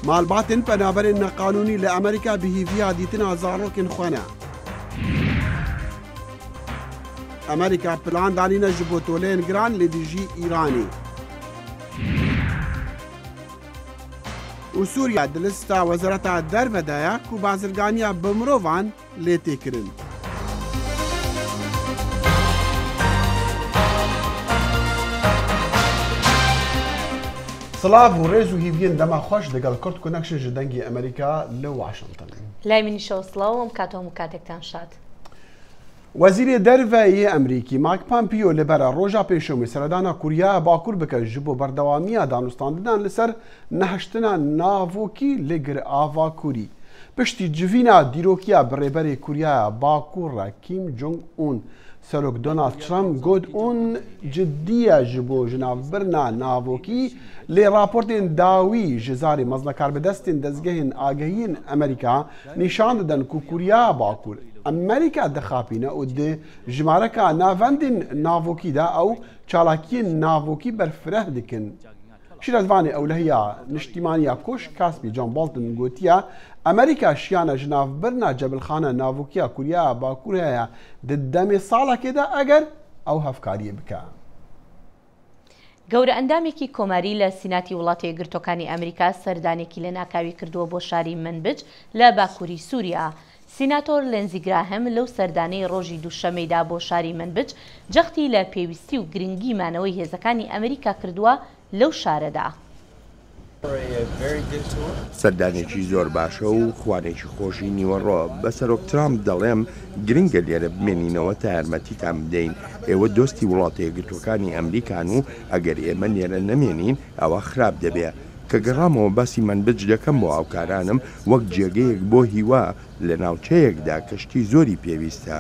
مالباتن پنابرین قانونی لأمریکا بهیویا دیتنا زاروکن خوانه امریکا پلان دانینه جبو تولین گران لدیجی ایرانی و سوریا دلستا وزارتا دربدایا کو بازرگانیا بمروان لیتی کرن سلاف و ریز و هیوین دما خوش دگل کرد کنکشن جدنگی امریکا لواشنطن لای منی شوسلاوم کاتوم کاتکتان شاد وزیر دەرڤایی ئەمریکی مایک پامپیۆ لەبەرە ڕۆژا پێشەوەی سەردانا کوریا باکوور بکە ji بۆ بەردەوامیە دانوستاندنان لەسەر نەهشتنا ناڤۆکی لەگر ئاوا کووری پشتی جڤینا دیرۆکیە بڕێبەری کوریایە باکوورە کیم جۆنگ ئون سەرۆک دۆنالد ترامپ گوت ئون جددیە ji بۆ ژناوبرنا ناڤۆکی لێ راپۆرتên داوی ji zarê mezneکarbidestên dezgehên ئاگهیین ئەمریکا نیشان دەدەن ku کوریا باکوور ئەمریکا دەخاپینە و دێ ژمارەکە ناڤەندین ناڤۆکیدا ئەو چالاکیین ناڤۆکی بەرفرەه دکن شیرەزوانی ئەولەهەیە نیشتیمانیە کۆش کاسپی جۆن بۆڵتن گوتیە ئەمریکا شیانە ji navbirna cebelxana navûkiya Kuriya Bakur heye di demê salekê de eger ew hevkariyê bike. گەورە ئەندامێکی کۆماری لە سیناتی وڵاتی یەکگرتووەکانی ئەمریکا سەردانێکی لە ناکاوی کردووە بۆ شاری منبج لە باکووری سووریا. سیناتۆر لێنزی گراهەم لەو سەردانەی ڕۆژی دووشەمەیدا بۆ شاری منبج جەختی لە پێویستی و گرنگی مانەوەی هێزەکانی ئەمریکا کردووە لەو شارەدا. سەردانێکی زۆر باشە و خوانێکی خۆشی نیوەڕۆ بە سەرۆک ترامپ دەڵێم گرنگە لێرە بمێنینەوە تا یارمەتیتان بدەین ئێوە دۆستی وڵاتە یەکگرتووەکانی ئەمریکان و ئەگەر ئێمە لێرە نەمێنین ئەوە خراپ دەبێت کە گەڕامەوە باسی منبج دەکەم بۆ هاوکارانم وەک جێگەیەک بۆ هیوا لە ناوچەیەکدا کەشتی زۆری پێویستە.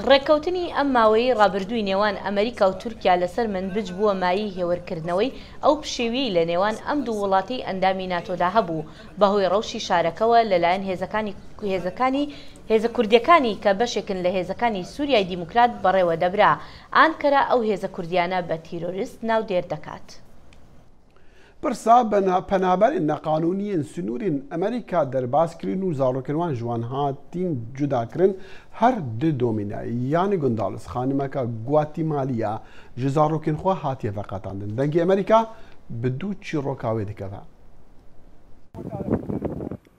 ڕێککەوتنی ئەم ماوەی ڕابردووی نێوان ئەمریکا و تورکیا لەسەر منبج بووە مایی هێوەرکردنەوەی ئەو پشێویی لە نێوان ئەم دوو وڵاتی ئەندامی ناتۆدا هەبوو بەهۆی ڕەوشی شارەکەوە لەلایەن هێزە کوردیەکانی کە بەشێکن لە هێزەکانی سووریای دیموکرات بەڕێوە دەبرا ئانکەرا ئەو هێزە کوردیانە بە تیرۆریست ناو دێر دەکات. پرسا پەنابەرین نەقانونیین سنوورین ئەمریکا دەرباسکردن و زاڕۆکردوان جوان هاتین جوداکردن هەر دو دۆمینە یانی گونداڵس خانمەکە گواتیمالیە ji zarokên xwe hatiye veqetandin. Dengê Amerîka bi du çîrokawê dikeve.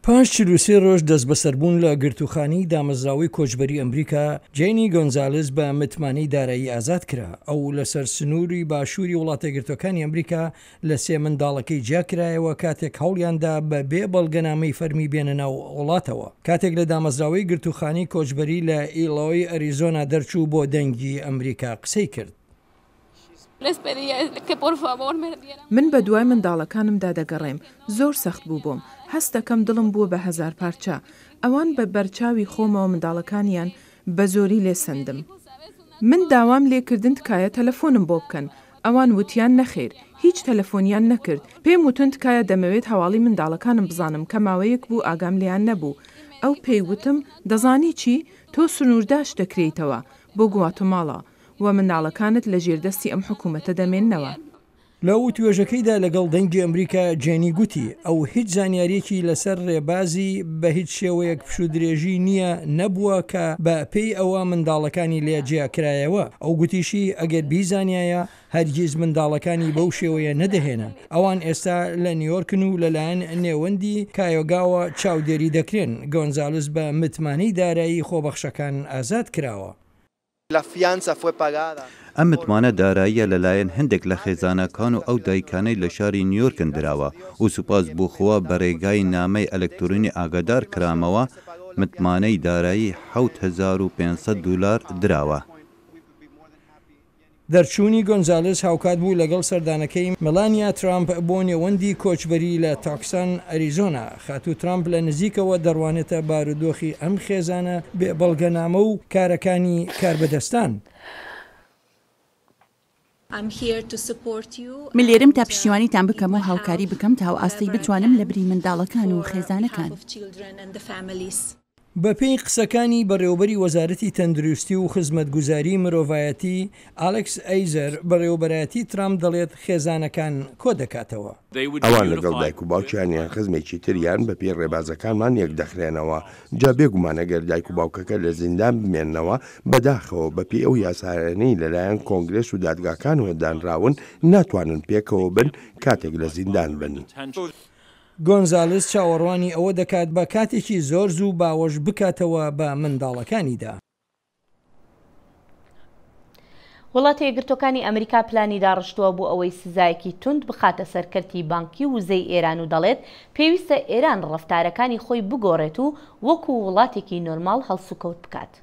43 ڕۆژ دەست بەسەربوون لە گرتوخانی دامەزراوی کۆچبەری ئەمریکا جێنی گۆنزالز بە متمانەی دارایی ئازاد کرا ئەو لەسەر سنووری باشووری وڵاتە گرتوەکانی ئەمریکا لە سێ منداڵەکەی جیاکرایەوە کاتێک هەوڵیاندا بە بێ بەڵگەنامەی فەرمی بێنە ناو وڵاتەوە کاتێک لە دامەزراوی گرتوخانی کۆچبەری لە ئیلۆی ئەریزۆنا دەرچوو بۆ دەنگی ئەمریکا قسەی کرد. من بە دوای منداڵەکانمدا دەگەڕێم زۆر سەخت بوو بۆم هەست دەکەم دڵم بووە بە هەزار پارچە ئەوان بە بەرچاوی خۆمەوە منداڵەکانیان بە زۆری لێ سندم من داوام لێکردن تکایە تەلەفۆنم بۆ بکەن ئەوان وتیان نەخێر هیچ تەلەفۆنیان نەکرد پێم وتن تکایە دەمەوێت هەواڵی منداڵەکانم بزانم کە ماوەیەک بوو ئاگام لیان نەبوو ئەو پێیوتم دەزانی چی تۆ سنوورداش دەکرێیتەوە بۆ گواتەماڵە و منداڵەکانت لە ژێردەستی ئەم حکوومەتە دەمێننەوە. لە توێژەکەیدا لەگەڵ دەنگی ئەمریکا جێنی گوتی ئەو هیچ زانیاریەکی لەسەر ڕێبازی بە هیچ شێوەیەک پشودرێژی نییە نەبووە کە بە پێی ئەوە منداڵەکانی لێجیاکرایەوە ئەو گوتیشی ئەگەر بیزانایە هەرگیز منداڵەکانی بەو شێوەیە نەدەهێنا ئەوان ئێستا لە نیویۆرکن و لەلایەن نێوەندی کایۆگاوە چاودێری دەکرێن. گۆنزالز بە متمانەی دارایی خۆبەخشەکان ئازاد کراوە. ئەم متمانە داراییە لەلایەن هەندێک لە خێزانەکان و ئەو دایکانەی لە شاری نیویۆرکن درراوە و سوپاس بووخوا بە ڕێگای نامەی ئەلکترۆنی ئاگادار کرامەوە متمانەی دارایی 7500 دلار دراوە. دەرچوونی گۆنزالز هاوکات بوو لەگەڵ سەردانەکەی مەلانیا ترامپ بۆ نێوەندی کۆچبەری لە تاکسان ئەریزۆنا خاتوو ترامپ لە نزیکەوە دەڕوانێتە بارودۆخی ئەم خێزانە بێ بەڵگەنامە و کارەکانی کاربەدەستان. من لێرم تا پشتیوانیتان بکەم و هاوکاری بکەم تا ئاستی بتوانم لە بری منداڵەکان و خێزانەکان. بە پێی قسەکانی بەڕێوەبەری وەزارەتی تەندروستی و خزمەتگوزاری مرۆڤایەتی ئالێکس ئەیزەر بەڕێوەبەرایەتی ترامپ دەڵێت خێزانەکان کۆ دەکاتەوە. ئەوان لەگەڵ دایک و باوکیانیان خزمێکی تریان بە پێی ڕێبازەکانمان یەک دەخرێنەوە. جا بێگومان ئەگەر دایک و باوکەکە لە زیندان بمێننەوە بەداخەوە بەپێی ئەو یاسارانەی لەلایەن کۆنگرێس و دادگاکانەوە دانراون ناتوانن پێکەوە بن کاتێک لە زیندان بن. گۆنزالس چاوەڕوانی ئەوە دەکات بە کاتێکی زۆر زوو باوەش بکاتەوە بە منداڵەکانیدا. وڵاتی یەکگرتوەکانی ئەمریکا پلانی داڕشتووە بۆ ئەوەی سزایەکی توند بخاتە سەرکەرتی بانکی وزەی ئێران و دەڵێت پێویستە ئێران ڕەفتارەکانی خۆی بگۆڕێت و وەکو وڵاتێکی نۆرماڵ هەڵسوکەوت بکات.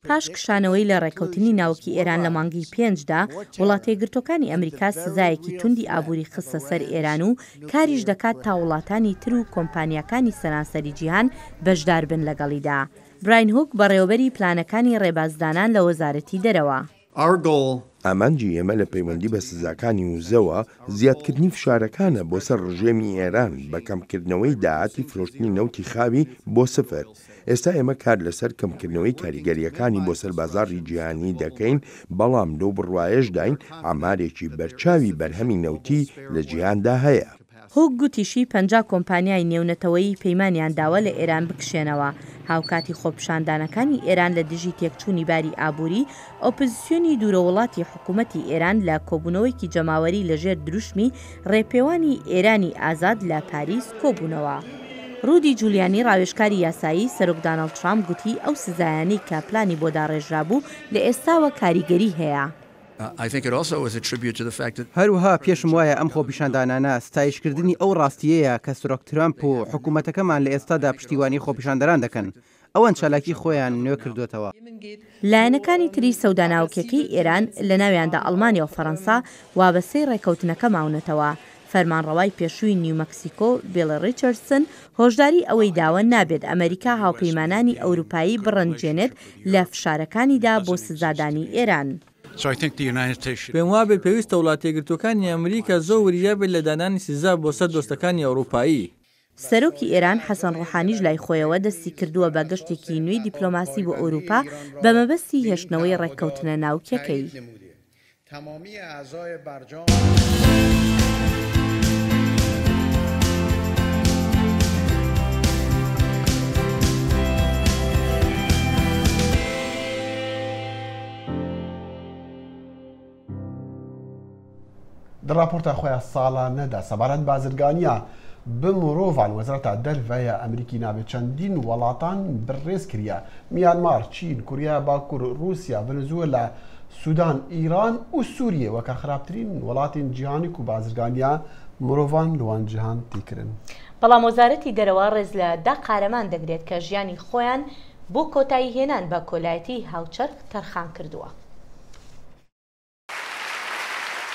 پاش کشانەوەی لە ڕێکەوتنی ناوکی ئێران لە مانگی 5دا وڵاتە یەکگرتوەکانی ئەمریکا سزایەکی توندی ئابووری خستە سەر ئێران و کاریش دەکات تا وڵاتانی تر و کۆمپانیەکانی سەرانسەری جیهان بەشدار بن لەگەڵیدا. براین هوک بەڕێوەبەری پلانەکانی ڕێبازدانان لە وەزارەتی دەرەوە. ئامانجی ئێمە لە پەیوەندی بە سزاکانی وزەوە زیادکردنی فشارەکانە بۆ سەر ڕژێمی ئێران بە کەمکردنەوەی داهاتی فرۆشتنی نەوتی خاوی بۆ سفر. ئێستا ئێمە کار لەسەر کەمکردنەوەی کاریگەریەکانی بۆ سەر بازاڕی جیهانی دەکەین، بەڵام لەو بڕوایەش داین ئامارێکی بەرچاوی بەرهەمی نەوتی لە جیهاندا هەیە. هوک گوتیشی 50 کۆمپانیای نێونەتەوەیی پەیمانیان داوە لە ئێران بکشێنەوە. هاوکاتی خۆپشاندانەکانی ئێران لە دژی تێکچوونی باری ئابووری، ئۆپۆزیسیۆنی دوورەوڵاتی حکوومەتی ئێران لە کۆبوونەوەیکی جەماوەری لەژێر دروشمی ڕێپێوانی ئێرانی ئازاد لە پاریس کۆبوونەوە. ڕودی جولیانی ڕاوێژکاری یاسایی سەرۆک دانەڵد ترامپ گوتی ئەو سزایانەی کە پلانی بۆ داڕێژرابوو لە ئێستاوە کاریگەری هەیە. هەروها پێشم وایە ئەم خۆپیشاندانانە ستایشکردنی ئەو ڕاستیەیە کە سەرۆک ترامپ و حکوومەتەکەمان لە ئێستادا پشتیوانی خۆپیشاندەران دەکەن. ئەوەن چالاکی خۆیان نوێ کردوێتەوە. لایەنەکانی تری سەوداناوکێکی ئێران لە ناویاندا ئەڵمانیا و فەڕەنسا وابەستەی ڕێکەوتنەکە ماونەتەوە. فەرمانڕەوای پێشووی نیومەکسیکۆ بیل ڕیچاردسن هۆشداری ئەوەی داوە نابێت ئەمریکا هاوپەیمانانی ئەوروپایی بڕەنجێنێت لە فشارەکانیدا بۆ سزادانی ئێران. پێم وابێت پێویستە وڵاتە یەکگرتوەکانی ئەمریکا زۆر وریای بێت لە دانانی سزا بۆ سەر دۆستەکانی ئەوروپایی. سەرۆکی ئێران حەسەن ڕوحانیش لای خۆیەوە دەستی کردووە بە گەشتێکی نوێی دیپلۆماسی بۆ ئەوروپا بە مەبەستی هێشتنەوەی ڕێککەوتنە ناوکیەکەی. در راپۆرتا خۆیان ساڵانەدا سەبارەت بازرگانیە bi mirovan Wezareta Derveya Amerîkî navê çendîn welatan birrêz kiriye. Myanmar, Çîn, Kuriya Bakur, Rusya, Venezuela, Sudan, İran û Sûriye weka xirabtirîn welatên cîhanî ku bazirganiya mirovan li wan cîhan tê kirin. بەڵام وەزارەتی دەرەوە ڕێز لە دا قارەمان دەگرێت کە ژیانی خۆیان بۆ کۆتایی هێنان بە کۆلایەتی هاوچەرخ تەرخان کردووە.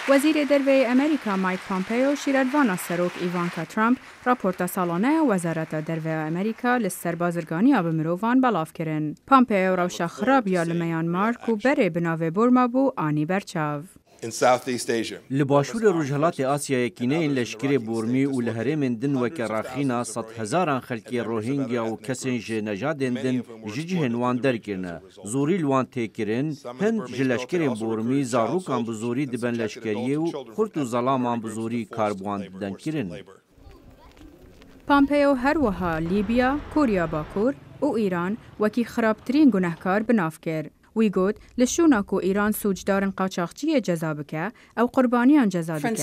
وەزیرê derveyê Amerîka Mike Pompeo şîrevana serok Ivanka Trump raporta salonaya Wezareta Derveya Amerîka li ser bazirganiya bi mirovan belav kirin. Pompeo rewşa xirabiya li Myanmar ku berê bi navê Burma bû anî berçav. Li başûrê Rojhilatê Asyayê Kîneyên leşkerê Burmî û li herêmên din weke Rakhîna sed hezaran xelkê Rohingya û kesên ji nejadên din ji cihên wan derkirine. Zorî li wan têkirin, Hind ji leşkerên Burmî zarûkan bi zorî dibin leşkeriyê û xurt û zalaman bi zorî kar bi wan didin kirin. Pompeo her wiha Libya, Kuriya Bakur û İran wekî xirabtirîn gunehkar binav kir. Wî got li şûna ku İran sûcdarên qaçaxçiyê ceza bike, ew qurbaniyan ceza dike.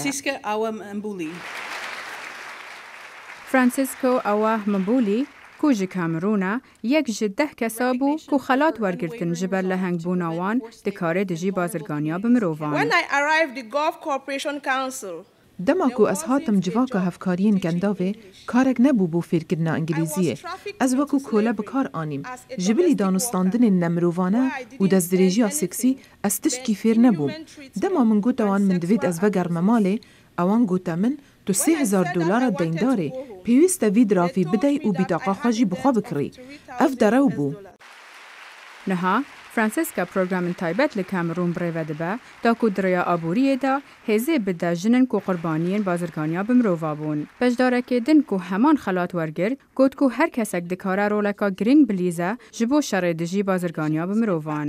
Francisco Awah Mbuli ku ji Kamerûna yek ji 10 kesa bû ku xelat wergirtin ji ber lehengbûna wan dikarê dijî bazirganiya bi mirovan. Dema ku ez hatim civaka hevkariyên kendavê karek nebû bû fêrkirina îngilîziyê. Ez wekû kole bi kar anîm. Ji bilî danûstandinên nemirovane û destdirêjiya seksî ez tiştkî fêr nebûm. Dema min got ewan min divêt ez vegerme malê, ewan gote min tu $3,000 deyndarê. Pêwîst e vî dirafî bidey û bîtaqa xwe jî bi xwe bikirî. Ev derew bû. Niha فرانسیسکا پروگرامن تایبەت لە کامەڕون بڕێوە دەبە تاکو دریا ئابووریەدا هێزێ بدە ژنن و قوربانیên بازرگانیا bi mirova bûn. Beşdarekê din ku heman xelat wergirt got ku her kesek dikare roleka giring bilîze ji bo şerê dijî bazirganiya bi mirovan.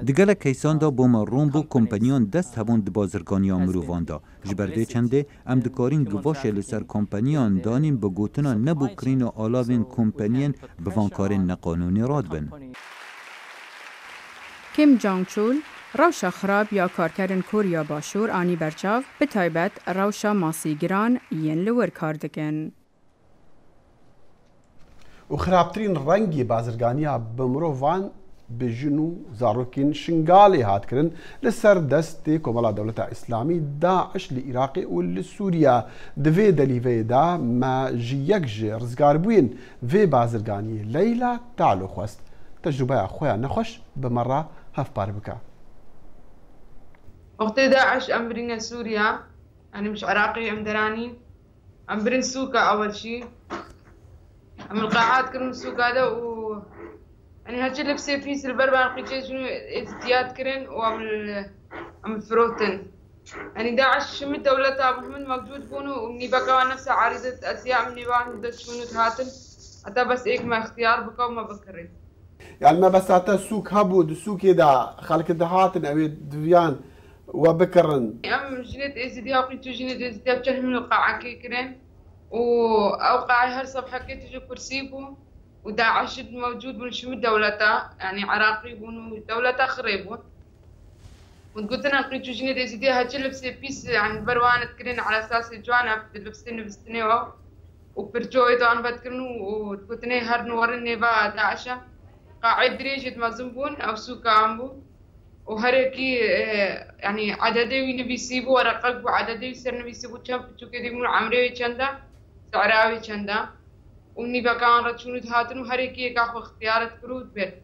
Di gelek keysan da boma ron bû kompanyan dest hebûn di bazirganiya mirovan da. Ji ber vê çendê em dikarin givaşê li ser kompanyan danîn bi gotina nebû kirîna alavên kompaniyên bi vankarên neqanûnî radibin. Kim Jong-chul ڕەوشە خراپ یا کارکردن کوریا باشوور ئانی بەرچاو bi taybet ڕەوشە ماسیگران yên li wir kar dikin. و خراپترین ڕەنگی بازرگانیا bi mirovan bi jin û zarokên şingalê hatkirin li ser destê Komela Dewleta İslamî Daeş li Iraqê û li Sûriya. Di vê delîveyê de me ji yek ji rizgarbûyên vê bazirganiyê Leyla Tealo xwest tecrübeya xwe ya nexweş bi me re hevpar bike. وقت داعش أم برين سوريا يعني مش عراقي أم دراني أم برين سوكا أول شيء أم القاعات كرم سوكا هذا و يعني هالشي لبسي فيس البربان قيتشي شنو ازدياد كرن وأم الفروتن يعني داعش من دولتها محمد موجود بونو ومني بقى نفسها عارضة أشياء مني بان شنو تهاتن حتى بس إيك ما اختيار بقى وما بكري يعني ما بس حتى السوق هبو السوق دا خلك دهاتن أبي دفيان وبكرن أم جنت إزديا وقيتو جنت إزديا بجنهم من القاعة كيكرين أو قاعة هر صبحة كي تجو كرسيبو وداعش موجود من شمو دولتا يعني عراقي بونو دولتا خريبون وقلت أنا قيتو جنت إزديا هاتشي لبسي بيس يعني بروانة كرين على أساس جوانا لبستني وبرجو إيدوان بتكرنو وقلتني هر نورني با داعشة قاعد دريجة مازنبون أو سوكا عمبو وهركي يعني عددي نبي يسيبوا ورقق وعددي يصير نبي يسيبوا كم شو كده يقولون عمري كندا سعراوي كندا وني بكان رتشونو هاتن وهركي كاخو اختيارات كروت بيت.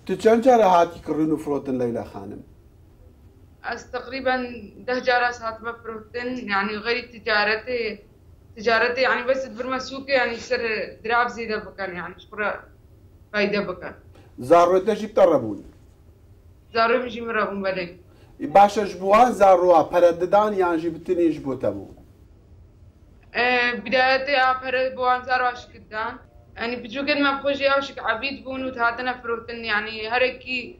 تجنجر هاتي كرنو فروتن ليلى خانم. تقريبا 10 جرس هات بفروتن يعني غير تجارتي يعني بس برمسوكي يعني يصير دراب زيادة بكان يعني شكرا فايدة بكان. زاروتنا جيب تربون. زارو میشی مرابون بله. باشه جبوان زاروها پرددان یان جبتنی جبوتمو. بدايتي پرد بوان زارو عشقدان. يعني بجوكن ما بخوجي عشق عبيد بونو تهاتنا فروتن يعني هركي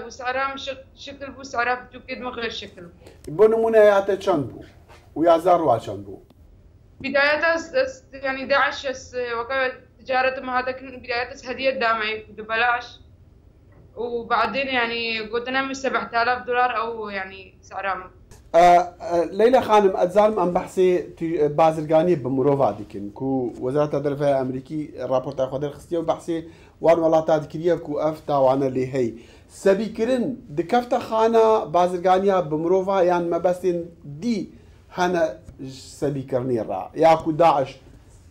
وسعرها مش شكل بو سعرها بجوكن ما غير شكل. بونو منايات چند بو ويا زاروها چند بو. بدايتها يعني داعش وكالة تجارة ما هذا كان بدايتها هدية دامعي ببلاش. وبعدين يعني قلت انا مش $7,000 او يعني سعرها ليلى خانم اتزالم ام بحثي بازرگاني بمروفا ديكن كو وزارة الدفاع الامريكي رابورت اخذ الخصيه وبحثي وان ولاتا كريه كو افتا وانا اللي هي سبي كرن دكفتا خانه بازرگانيا بمروفا يعني ما بس دي هنا سبي كرني را يا كو داعش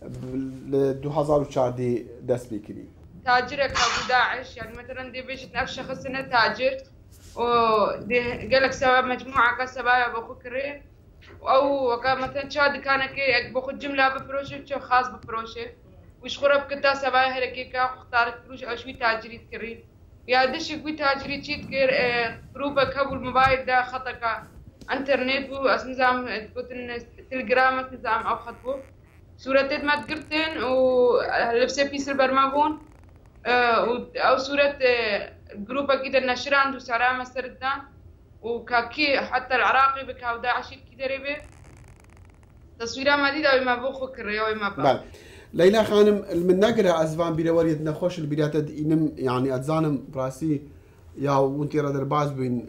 2004 دي دس بكري تاجرك ابو داعش يعني مثلا دي بيجي نفس شخص انه تاجر ودي قالك سبب مجموعه كسبايا بفكري او مثلا شاد كان كي باخذ جمله بفروشه شو خاص بفروشه وش خرب كتا سبايا هلكيكا اختارت فروش او شوي تاجري تكري يا دش شوي تاجري تشي تكر جروبك ابو الموبايل ده خطك انترنت بو نظام تليجرام نظام او خطبو صورتين ما تقرتين ولبسه بيس البرمابون او صورة جروب كده نشران دو سعرها مستردان وكاكي حتى العراقي بكاو داعش كده ريبه تصويرها مديدة وما بوخو كريا وما با. ليلى خانم من نقرا ازفان بيروريد نخوش البلاد انم يعني اتزانم براسي يا وانتي رادر باز بين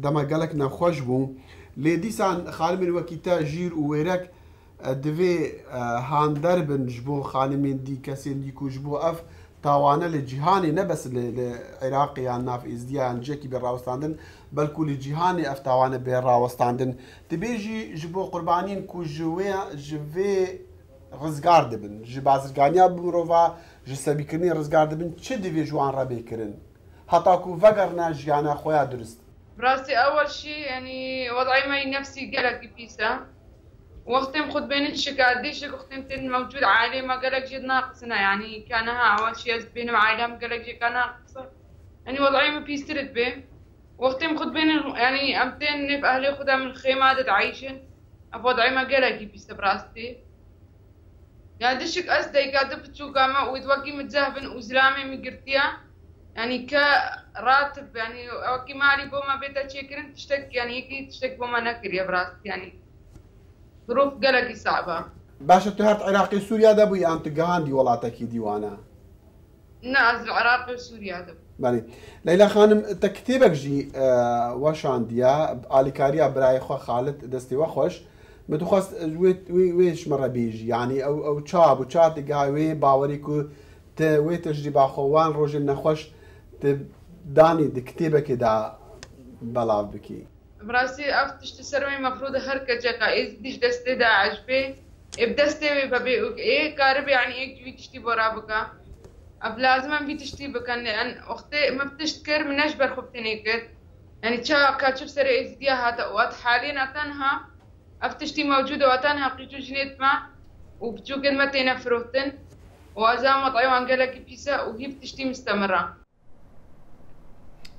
دما قالك نخوش بو لديسان خالم الوكيتا جير ويرك دوی هاندر بن جبو خانمین دی کسی دیکو جبو اف تاوانه لجهانی نه بس لعراقی یا ناف ازدیا انجکی به راوستاندن بلکو لجهانی اف تاوانه به راوستاندن تبیجی جبو قربانین کو جوی رزگار دبن جب بازرگانیا بمروفا جسبی کنی رزگار دبن چه دوی جوان را بیکرن حتی کو وگرنا جیانا خویا درست براسي اول شيء يعني وضعي معي نفسي قلق بيسا وقتهم خد بين الشكال ديشك وقتهم تن موجود عالي ما قالك جد ناقصنا يعني كان ها أول شيء بينهم عائلهم قالك جد كان ناقصة يعني وضعي ما بيسترد به وقتهم خد بين يعني أمتين نف أهلي خدها من الخيمة تعيشن أفوضعي ما قالك بيستبراستي يعني دشك أسدي قاعدة بتشو قامة ويتوقي متزهبن وزلامي مقرتيا يعني كراتب يعني وكي مالي بوما بيتا تشيكرن تشتك يعني هيك تشتك بوما نكر يا براست يعني ظروف قلقي صعبة. باشا تهرت عراقي سوريا دبو يا أنت جهاندي ولا تكي ديوانا؟ ناس العراقي وسوريا دبو. بله ليلى خانم تكتبك جي وشانديا آليكاريا براي خو خالد دستي وخوش متخص ويش مرة بيجي يعني أو تشاب وتشات جاوي باوريكو وي تجربة خوان روجل نخوش داني دكتبك دا بلاف بكي. براسي أفتش تسرمي مفروض هركة جاكا إيش ديش دستي داعش بي إبدستي ببي إيه كارب يعني إيه جوي تشتي برابكا أب لازم أن بيتشتي بكن لأن أختي ما بتشتكر من أجبر خبتنيكت يعني تشا كاتشوف سري إزديا هذا وقت حاليا أتنها أفتشتي موجودة وأتنها قيتو جنيت ما وبتشو كلمتين فروتن وأزام وطعيوان قالك بيسا وهي بتشتي مستمرة.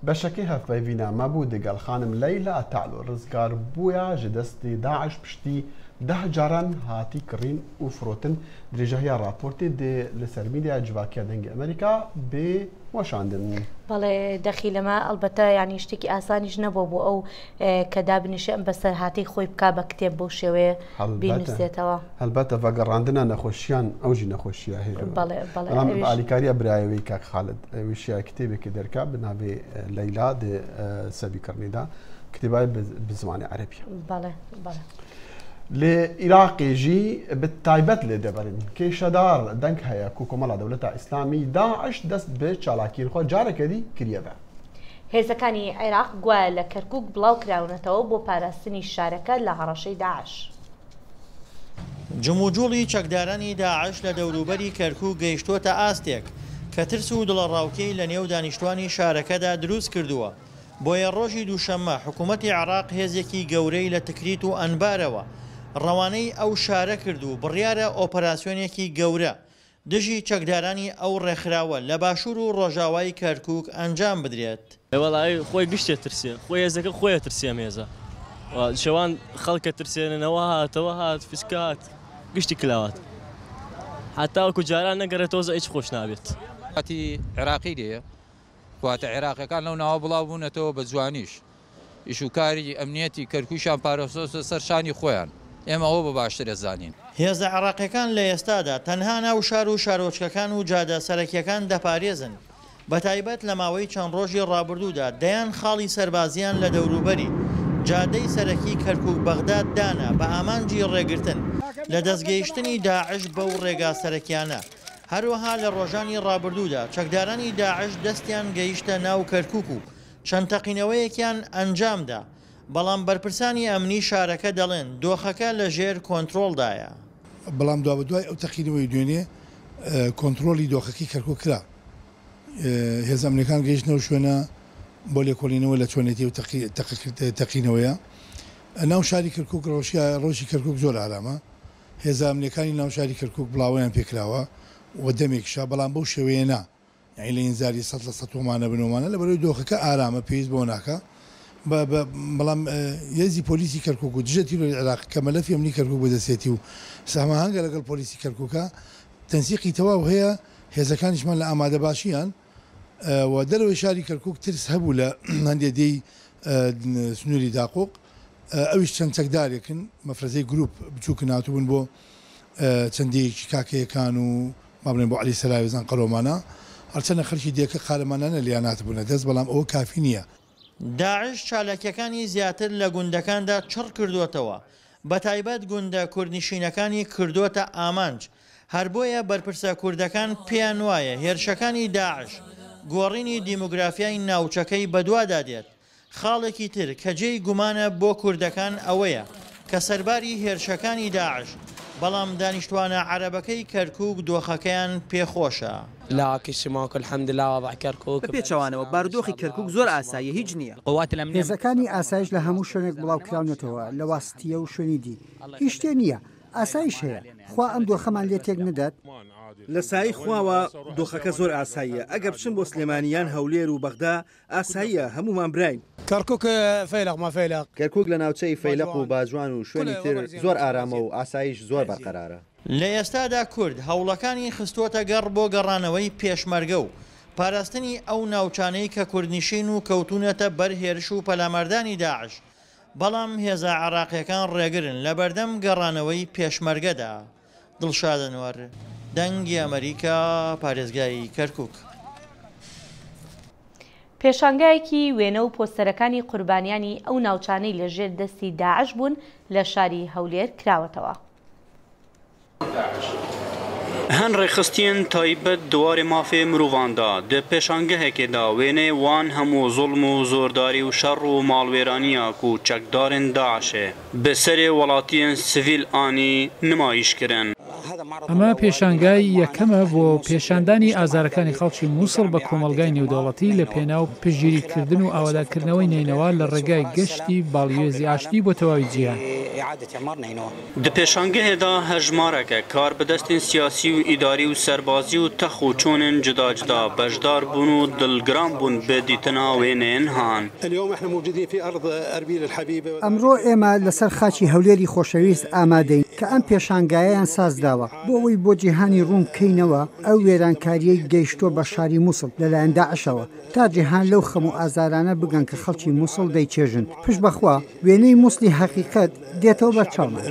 بشكيها في بيفينا ما بود قال خانم ليلى تعلو رزقار بويا جدستي داعش بشتي ده جاران هاتي كرين وفروتن درجة هي رابورتي دي لسرميديا جواكيا دنج أمريكا بواشاندن. بله دخيل ما البته يعني اشتكي آسانيش نبوبو أو كداب نشأ بس هاتي خوي بكابا كتاب بوشوي بينسيتوا. البته فقراندنا نخوشيان أو جي نخوشيا هي. بله أنا عليكاريا برايوي كاك خالد وشيا كتابي كدركا بنابي ليلى دي سبي كرنيدا كتابي بزمان عربي. بله. لعراقي جي بالتايبت لدبرن كيشدار دنك هيا كوكومالا دولتا اسلامي داعش دست بچالاكين خو جارك دي كريبا هێزەکانی عێراق گوایە لە کەرکووک بڵاو کراونەتەوە بۆ پاراستنی شارەکە لە هەڕەشەی داعش. جموجوڵی چەکدارانی داعش لە دەوروبەری کەرکووک گەیشتۆتە ئاستێک کە ترس و دڵەڕاوکەی لە نێو دانیشتوانی شارەکەدا دروست کردووە. بۆیە ڕۆژی دووشەممە حکوومەتی عێراق هێزێکی گەورەی لە تکریت و ئەنبارەوە ڕەوانەی ئەو شارە کرد و بڕیارە ئۆپەراسیۆنێکی گەورە دژی چەکدارانی ئەو ڕێکخراوە لە باشوور و ڕۆژاوای کەرکووک ئەنجام بدرێت. وەڵی خۆی گشتێ ترسێ خۆی هێزەکە خۆیە ترسێ مێزە شەوان خەڵکە ترسێنەوە هاتەوە هات فیسکات گشتی کلاوات هەتاوەکو جاران نەگەرە تۆزە هیچ خۆش نابێت. هاتی عێراقی دێ واتە عێراقیەکان لەو ناوە بڵاو بوونەتەوە بە جوانیش ئیشوکاری ئەمنیەتی کەرکووشیان پارۆسۆسە سەر شانی خۆیان ئێمە ئەوە بە باشتر دەزانین. هێزە عێراقیەکان لە ئێستادا تەنها ناو شار و شارۆچکەکان و جادە سەرەکیەکان دەپارێزن بە تایبەت لە ماوەی چەند ڕۆژی ڕابردوودا دەیان خاڵی سەربازیان لە دەوروبەری جادەی سەرەکی کەرکووک بەغداد دانا بە ئامانجی ڕێگرتن لە دەستگەیشتنی داعش بەو ڕێگا سەرەکیانە. هەروەها لە ڕۆژانی ڕابردوودا چەکدارانی داعش دەستیان گەیشتە ناو کەرکووک و چەند تەقینەوەیەکیان ئەنجامدا بەڵام بەرپرسانی ئەمنی شارەکە دەڵێن دۆخەکە لە ژێر کۆنتترۆلدایە. بەڵام دوا دوای ئەو تەقینەوەی دوێنێ کۆنتترۆلی دۆخەکەی کەرکووک کرا هێز ئەمریکان گەیشتنەوە شوێنە بۆ لێکۆڵینەوە لە چۆنێتی و تەقینەوەیە ناو شاری کەرکووک ڕۆژی کەرکووک زۆر ئارامە هێز ئەمریکانی ناو شاری کەرکووک بڵاویان پێکراوە و دەمێکشا بەڵام بەو شێوەیە نا یعنی لە ئینزاری 100 بنەوەمانە لە بەرەوەی دۆخەکە ئارامە پێویست بۆ ناکە بەڵام هێزی پۆلیسی کەرکووک و دژەتی عێراق کە مەلەفی ئەمنی کەرکووک بەدەستێتی و ساماهەنگە لەگەڵ پۆلیسی کەرکووکە تەنسیقی تەواو هەیە هێزەکانیشمان لە ئامادە باشیان و دەرەوەی شاری کەرکووک ترس هەبوو لە هەندێدەی سنووری داقۆق ئەویش چەند چەکدارێکن مەفرەزەی گروپ بچووکە ناتوبوون بۆ چەندێکی کاکەیەکان و مابنێن بۆ عەلی سەلاوێزان قەڵۆمانە هەرچەنە خەڵکی دیەکە قالەمانانە لیان ناتبوونە دەست بەڵام ئەوە کافی نییە. داعش چالاکیەکانی زیاتر لە گوندەکاندا چڕ کردوتەوە بە تایبەت گوندە کوردنشینەکانی کردوتە ئامانج هەر بۆیە بەرپرسە کوردەکان پێیان وایە هێرشەکانی داعش گۆڕینی دیموگرافیای ناوچەکەی بەدوادا دێت. خاڵێکی تر کە جێی گومانە بۆ کوردەکان ئەوەیە کە سەرباری هێرشەکانی داعش بەڵام دانیشتوانە عەرەبەکەی کەرکووک دۆخەکەیان پێخۆشە. پێچەوانەوە بارودۆخی کەرکووک زۆر ئاساییە هیچ نییە. هێزەکانی ئاسایش لە هەموو شوێنێک بڵاوکراونەتەوە لە واستیە و شوێنی دی هیچ شتێ نییە ئاسایش هەیە خوا ئەم دۆخەمان لێ تێک نەدات. لە سایی خواوە دۆخەکە زۆر ئاساییە ئەگە بچم بۆ سلێمانیان هەولێر و بەغدا ئاساییە هەمومان براین. کەرکووک فەیلق مافەیلق کەرکووک لە ناوچەی فەیلق و باجوان و شوێنی تر زۆر ئارامە و ئاسایش زۆر بەرقەرارە. لە ئێستادا کورد هەوڵەکانی خستووەتە گەڕ بۆ گەڕانەوەی پێشمەرگە و پاراستنی ئەو ناوچانەی کە کوردنشین و کەوتونەتە بەرهێرش و پەلامەردانی داعش. بەڵام هێزە عێراقیەکان ڕێگرن لە بەردەم گەڕانەوەی پێشمەرگەدا. دڵشادەنوەر دەنگی ئەمریکا پارێزگای کەرکووک. پێشانگایەکی وێنە و پۆستەرەکانی قوربانیانی ئەو ناوچانەی لەژێر دەستی داعش بوون لە شاری هەولێر کراوەتەوە. هەن ڕێخستیان تایبەت دووارێ مافێ مرۆڤاندا دە پێشانگەهێکێدا وێنێ وان هەموو زوڵم و زۆرداری و شەڕ و ماڵوێرانیە و چەکدارên داعشێ بەسەرێ وڵاتیان سڤیل ئانی نمایشکردن. ئەمە پێشانگای یەکەمە بۆ پێشاندانی ئازارەکانی خەڵکی مووسڵ بە کۆمەلگای نێودەوڵەتی لە پێناو پشگیریکردن و ئاوادارکردنەوەی نینەوە لە ڕێگای گەشتی باڵیێزی ئاشتی بۆ تەواوی جیهان. د پێشانگەهێدا هەژمارەکە کار بەدەستین سیاسی و ئیداری و سەربازی و تەخ و چۆنên جداجدا بەشدار بوون و دڵگران بوون بە دیتنا وێنێن هان. ئەمڕۆ ئێمە لەسەر خاچی هەولێری خۆشەویست ئامادەین کە ئەم پێشانگایان سازداوە بۆ ئەوەی بۆ جیهانی ڕوون بکەینەوە ئەو وێرانکاریەی گەیشتۆ بە شاری مووسڵ لەلایەن داعشەوە تا جیهان لەو خەم و ئازارانە بگەن کە خەڵکی مووسڵ دەیچێژن. پشت بەخوا وێنەی مووسڵی حەقیقەت دێتەوە بە چاومان.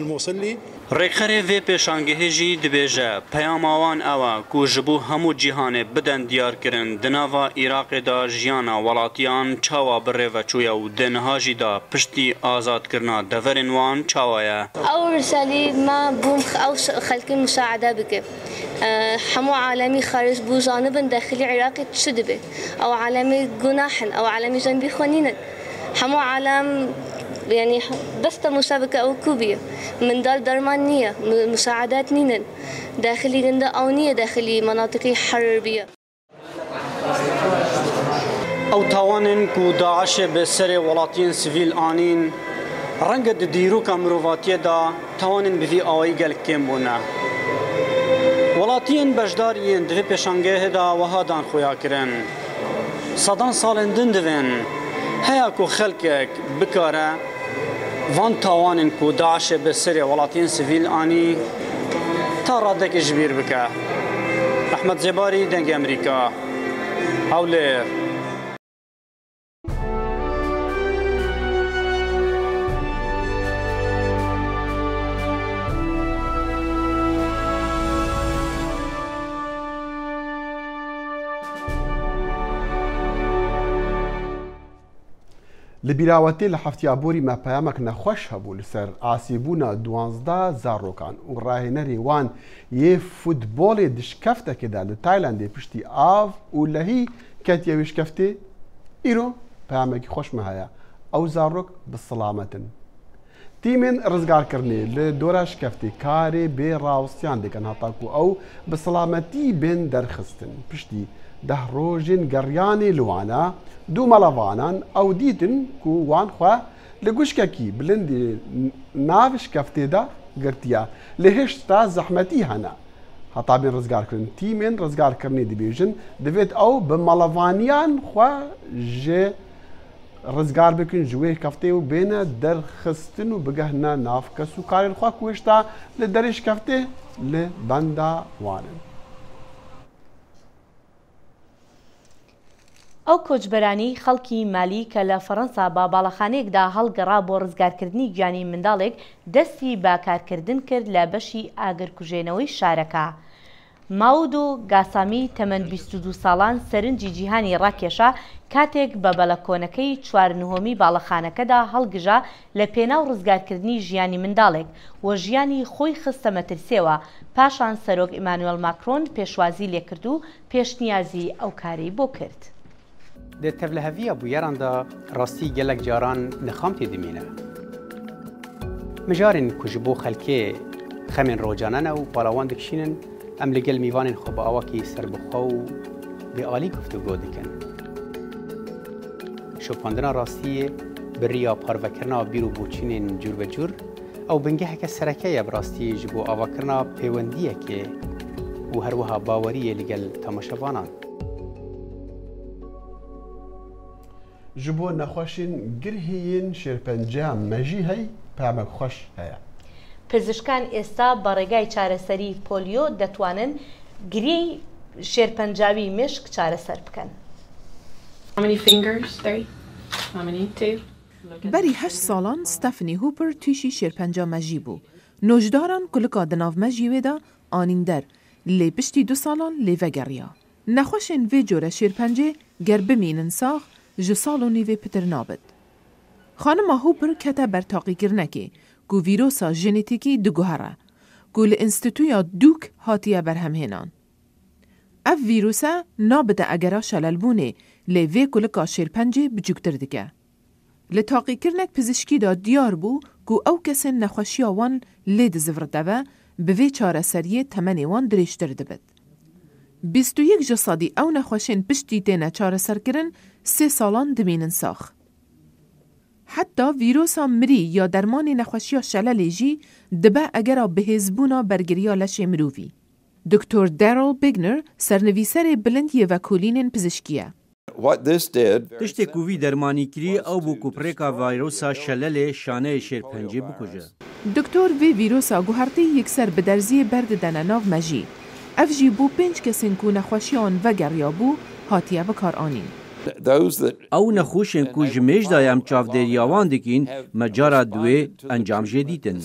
ڕێکخەرێ vê pêşangehê dibêje peyama wan ew e ku ji bo hemû cîhanê bidin diyarkirin di nava Iraqê da jiyana welatiyan çawa bi rêveçûya û di niha jî da piştî azadkirina deverên wan çawa ye. Ew risalî me bûm ew xelkê musaada bike. Hemû alemî xarij bû zanibin dexilî Iraqê çi dibe. Ew alemî gunahin, ew alemî zenbî xwenînin. Hemû alem يعني بس مسابقة أو كوبية من دار درمان نية مساعدات نينن داخلي جندا أو نية داخلي مناطق حربية أو توانن كو داعش بسر ولاتين سيفيل آنين رنجد ديرو كامروفاتية دا توانن بفي آوائي قلق كيم بونا ولاتين بجداريين دفي بشانگه دا وهادان خويا كرن صدان سالن دن دوين هيا كو خلقك بكاره وان تاوانن کو داعش به سر ولاتین سیویل آنی تا رادک جبیر بکه. احمد زباری دنگ امریکا هولیر. li bîrawetê li heftiyaborî me peyamek nexweş hebû li ser asîbûna 12 zarokan û rahênerê wan yê futbolê di şkeftekê de li Taylandê piştî av û lehî ketiye wê şkeftê îro peyamekî xweş me heye ew zarok bi silametin. Tîmên rizgarkirinê li dora şkeftê karê bê rawistiyan dikin heta ku ew bi silametî bên derxistin piştî 10 rojên geryanê li wana دو مەڵەڤانان ئەو دیتن ku wan xwe li guşkekî bilindî nav şkeftê de girtiye li hişta zehmetî hene. Heta bên rizgarkirin tîmên rizgarkirinê dibêjin divêt ew bi melevaniyan xwe jê rizgar bikin ji wê şkeftê û bêne derxistin û bigehne nav kes û karên xwe ku hişta li derê şkeftê li benda wanin. ئەو کۆچبەرانی خەڵکی مالی کە لە فەڕەنسا با باڵەخانەیەکدا هەڵگەڕا بۆ ڕزگارکردنی گیانی منداڵێک دەستی باکارکردن کرد لە بەشی ئاگرکوژێنەوەی شارەکە. ماودۆ گاسامی تەمەن 22 ساڵان سەرنجی جیهانی ڕاکێشا کاتێک بە بەلەکۆنەکەی 4/9 باڵەخانەکەدا هەڵگژا لە پێناو ڕزگارکردنی ژیانی منداڵێک و ژیانی خۆی خستە مەترسیەوە پاشان سەرۆک ئیمانوێل ماکرۆن پێشوازی لێکرد و پێشنیازی ئەو کاری بۆ کرد. د تەڤلەهەڤیە بویەراندا ڕاستی gelek caran nixam tê dimîne. Mijarên ku ji bo xelkê خەمێن ڕۆژانانە و پاڵاوان دەکشینن ئەم لەگەل میوانên خۆ بە ئاواکی سربەخۆ و بێئالی گفتوگۆ دەکەن. شۆپاندنا ڕاستیە بڕیا پارڤەکردنا بیر و بۆچینên جور بە جور ئەو بنگەهەکە سەرەکەیە بڕاستی ji بۆ ئاواکردنا پەیوەندیەکێ و هەروەها باوەریە لەگەل تەماشەوانان. ji bo nexweşên girhiyên şêrpenceya mejî hey pemek xweş heye. پزیشکان ئێستا بە ڕێگای چارەسەری پۆلیۆ دەتوانن گرەی شێرپەنجاوی مشک چارەسەر بکەن. بەری 8 ساڵان ستەفنی هوپر تویشی شێرپەنجا مەژی بوو. نۆژداران کولکا دناو مەژی وێدا ئانیندەر لێ پشتی 2 ساڵان لێڤەگەڕیا. نەخۆشên vê جۆرە شێرپەنجê ger bimînin sax ji sal û nîvê pitir nabit. Xanima Hooper kete ber taqîkirinekê ku vîrosa jenetîkî diguhere ku li Înstîtûya Duke hatiye berhemhênan. Ev vîrusa nabide egera şelelbûnê lê vê kulika şêrpencê biçûktir dike. Li taqîkirinek pizîşkî da diyar bû ku ew kesên nexweşiya wan lê dizivriteve bi vê çareseriyê temenê wan dirêjtir dibit. 21 ji sadî ew nexweşên piştî têne çareserkirin 3 salan dimînin sax. Heta vîrosa mirî ya dermanê nexweşiya şelelê jî dibe egera bihêzbûna bergiriya leşê mirovî. Dr. Daryl Bigner sernivîserê bilind yê vekolînên pizîşkî ye. Tiştê ku vî dermanî kirî ew bû ku pirêka vîrosa şelelê şaneyê şêrpencê bikuje. Doktor vê vîrosa guhertî yekser bi derziyê berdidene nav mejî. Ev jî bû 5 kesên ku nexweşiyan vegeriya bû hatiye bikaranîn. Ew nexweşên ku ji mêjda em çavdêriya wan dikîn me cara duê encam jê dîtin.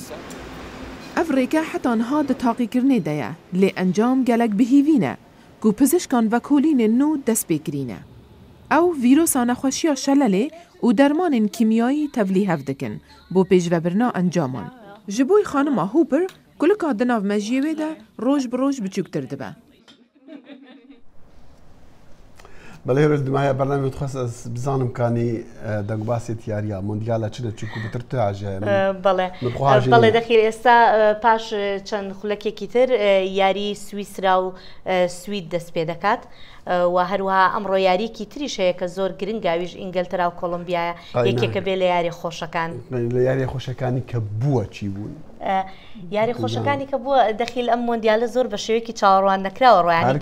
Ev rêke heta niha di taqîkirinê de ye lê encam gelek bihîvî ne ku pizîşkan vekolînên nû dest pê kirîne. Ew vîrosa nexweşiya şelelê û dermanên kîmyayî tevlî hev dikin bo pêşvebirina encaman. Ji bo xanima Hooper kulika di nav mejiyê wê de roj bi roj biçûktir dibe. بەڵێ هێرش دمایە بەرنامێ تخواست ئەس بزانم کانی دەنگباسێت یاریە مۆندیالە چ دەچوو بترتاژە بەڵێ دەخیر ئێستا پاش چەند خولەکێکی تر یاری سویسرا و سوید دەست پێ دەکات و هەروەها ئەمڕۆ یاریکی تریش هەیە کە زۆر گرنگاویش ئینگلترا و کۆلۆمبیایە یەکێکە بێ لە یاری خۆشەکان لە یاری خۆشەکانی کە بووە چی بوون یاری خۆشەکانی کە بووە دەخیل ئەم مۆندیالە زۆر بە شێوەیەکی چاوەڕوان نەکراوە ڕۆیانی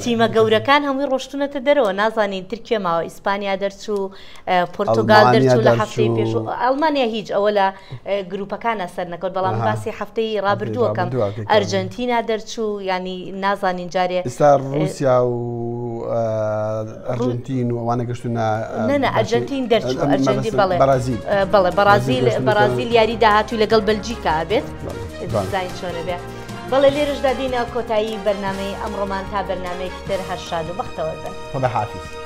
تیمە گەورەکان هەمووی ڕۆشتونەتە دەرەوە نازانین ترکیە ماوە ئیسپانیا دەرچوو پۆرتوگال دەرچوو لە هەفتەی پێش ئەڵمانیا هیچ ئەوە لە گروپەکانە سەر نەکەوت بەڵام باسی هەفتەی ڕابردووەکەم ئەرجەنتینا دەرچوو ینی نازانین جارێ ئێستا رووسیا و ئەرجنتین و ئەوانە گەشتونە نە ئەرجنتین دەرچوو ئەرجنتی بەڵێ بەرازیل یاری داهاتووی لەگەڵ بەلجیکا بێت دیزاین چۆنە بێت بەڵێ لێرەشدا دینە کۆتایی بەرنامەی ئەمڕۆمان تا بەرنامەیەکی تر هەر شاد و بەختەوە بن. خدا حافظ.